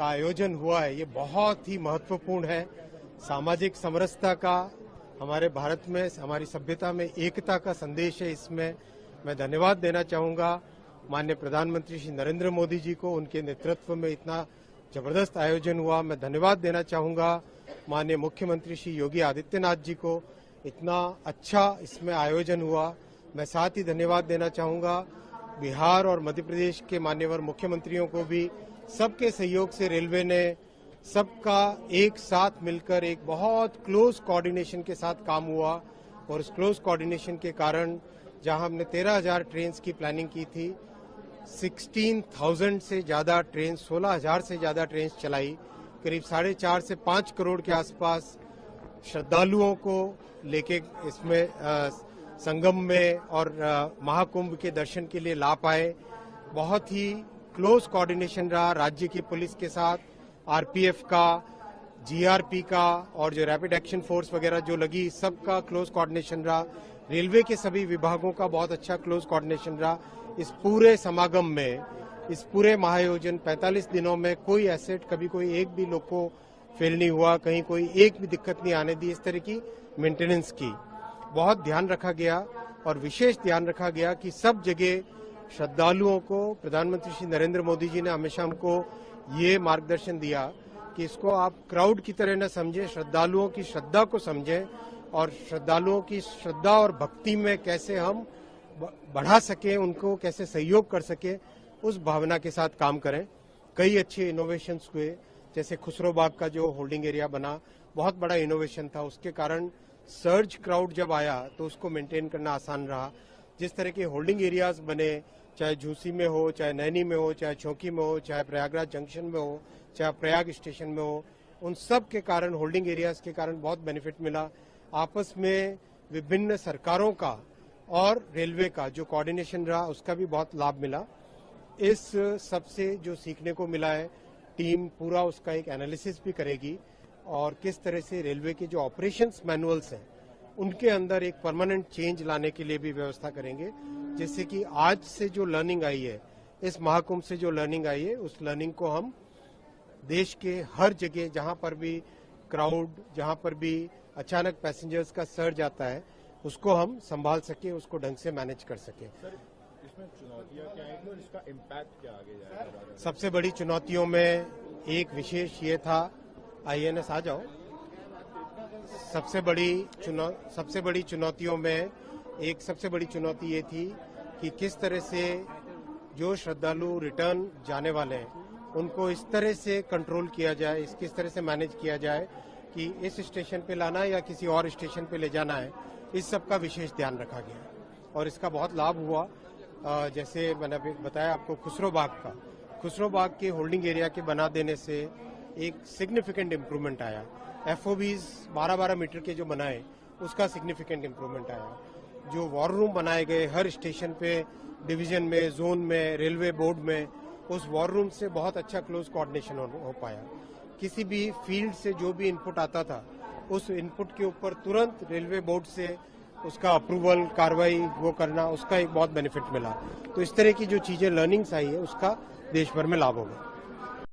आयोजन हुआ है ये बहुत ही महत्वपूर्ण है। सामाजिक समरसता का, हमारे भारत में, हमारी सभ्यता में एकता का संदेश है। इसमें मैं धन्यवाद देना चाहूँगा माननीय प्रधानमंत्री श्री नरेंद्र मोदी जी को, उनके नेतृत्व में इतना जबरदस्त आयोजन हुआ। मैं धन्यवाद देना चाहूँगा माननीय मुख्यमंत्री श्री योगी आदित्यनाथ जी को, इतना अच्छा इसमें आयोजन हुआ। मैं साथ ही धन्यवाद देना चाहूँगा बिहार और मध्य प्रदेश के मान्यवर मुख्यमंत्रियों को भी। सबके सहयोग से रेलवे ने सबका एक साथ मिलकर एक बहुत क्लोज कोऑर्डिनेशन के साथ काम हुआ और उस क्लोज कोऑर्डिनेशन के कारण जहां हमने 13,000 ट्रेन की प्लानिंग की थी, 16,000 से ज्यादा ट्रेन, 16,000 से ज्यादा ट्रेन चलाई। करीब 4.5 से 5 करोड़ के आसपास श्रद्धालुओं को लेके इसमें संगम में और महाकुंभ के दर्शन के लिए ला पाए। बहुत ही क्लोज कोऑर्डिनेशन रहा राज्य की पुलिस के साथ, आरपीएफ का, जीआरपी का और जो रैपिड एक्शन फोर्स वगैरह जो लगी, सबका क्लोज कोऑर्डिनेशन रहा। रेलवे के सभी विभागों का बहुत अच्छा क्लोज कोऑर्डिनेशन रहा। इस पूरे समागम में, इस पूरे महाआयोजन 45 दिनों में कोई एसेट, कभी कोई एक भी लोग को फेल नहीं हुआ, कहीं कोई एक भी दिक्कत नहीं आने दी। इस तरह की मेंटेनेंस की बहुत ध्यान रखा गया और विशेष ध्यान रखा गया कि सब जगह श्रद्धालुओं को प्रधानमंत्री श्री नरेंद्र मोदी जी ने हमेशा हमको ये मार्गदर्शन दिया कि इसको आप क्राउड की तरह न समझें, श्रद्धालुओं की श्रद्धा को समझें और श्रद्धालुओं की श्रद्धा और भक्ति में कैसे हम बढ़ा सकें, उनको कैसे सहयोग कर सकें, उस भावना के साथ काम करें। कई अच्छे इनोवेशंस हुए, जैसे खुसरो बाग का जो होल्डिंग एरिया बना, बहुत बड़ा इनोवेशन था। उसके कारण सर्ज क्राउड जब आया तो उसको मेंटेन करना आसान रहा। जिस तरह के होल्डिंग एरियाज बने, चाहे झूसी में हो, चाहे नैनी में हो, चाहे चौकी में हो, चाहे प्रयागराज जंक्शन में हो, चाहे प्रयाग स्टेशन में हो, उन सब के कारण, होल्डिंग एरियाज के कारण बहुत बेनिफिट मिला। आपस में विभिन्न सरकारों का और रेलवे का जो कोऑर्डिनेशन रहा, उसका भी बहुत लाभ मिला। इस सबसे जो सीखने को मिला है, टीम पूरा उसका एक एनालिसिस भी करेगी और किस तरह से रेलवे के जो ऑपरेशंस मैनुअल्स हैं उनके अंदर एक परमानेंट चेंज लाने के लिए भी व्यवस्था करेंगे, जिससे कि आज से जो लर्निंग आई है, इस महाकुंभ से जो लर्निंग आई है, उस लर्निंग को हम देश के हर जगह जहां पर भी क्राउड, जहां पर भी अचानक पैसेंजर्स का सर्ज आता है, उसको हम संभाल सके, उसको ढंग से मैनेज कर सके। सर, इसमें चुनौतियां क्या आएंगी और इसका इम्पैक्ट क्या आगे जाएगा? सबसे बड़ी चुनौतियों में एक विशेष ये था, आईएनएस आ जाओ, सबसे बड़ी चुनौतियों में एक सबसे बड़ी चुनौती ये थी कि किस तरह से जो श्रद्धालु रिटर्न जाने वाले हैं उनको इस तरह से कंट्रोल किया जाए, किस तरह से मैनेज किया जाए कि इस स्टेशन पे लाना है या किसी और स्टेशन पे ले जाना है, इस सब का विशेष ध्यान रखा गया और इसका बहुत लाभ हुआ। जैसे मैंने बताया आपको खुसरो बाग के होल्डिंग एरिया के बना देने से एक सिग्निफिकेंट इम्प्रूवमेंट आया। एफओबीज 12-12 मीटर के जो बनाए, उसका सिग्निफिकेंट इम्प्रूवमेंट आया। जो वॉर रूम बनाए गए हर स्टेशन पे, डिवीजन में, जोन में, रेलवे बोर्ड में, उस वॉर रूम से बहुत अच्छा क्लोज कोऑर्डिनेशन हो पाया। किसी भी फील्ड से जो भी इनपुट आता था, उस इनपुट के ऊपर तुरंत रेलवे बोर्ड से उसका अप्रूवल, कार्रवाई वो करना, उसका एक बहुत बेनिफिट मिला। तो इस तरह की जो चीजें लर्निंग्स आई है, उसका देश भर में लाभ होगा।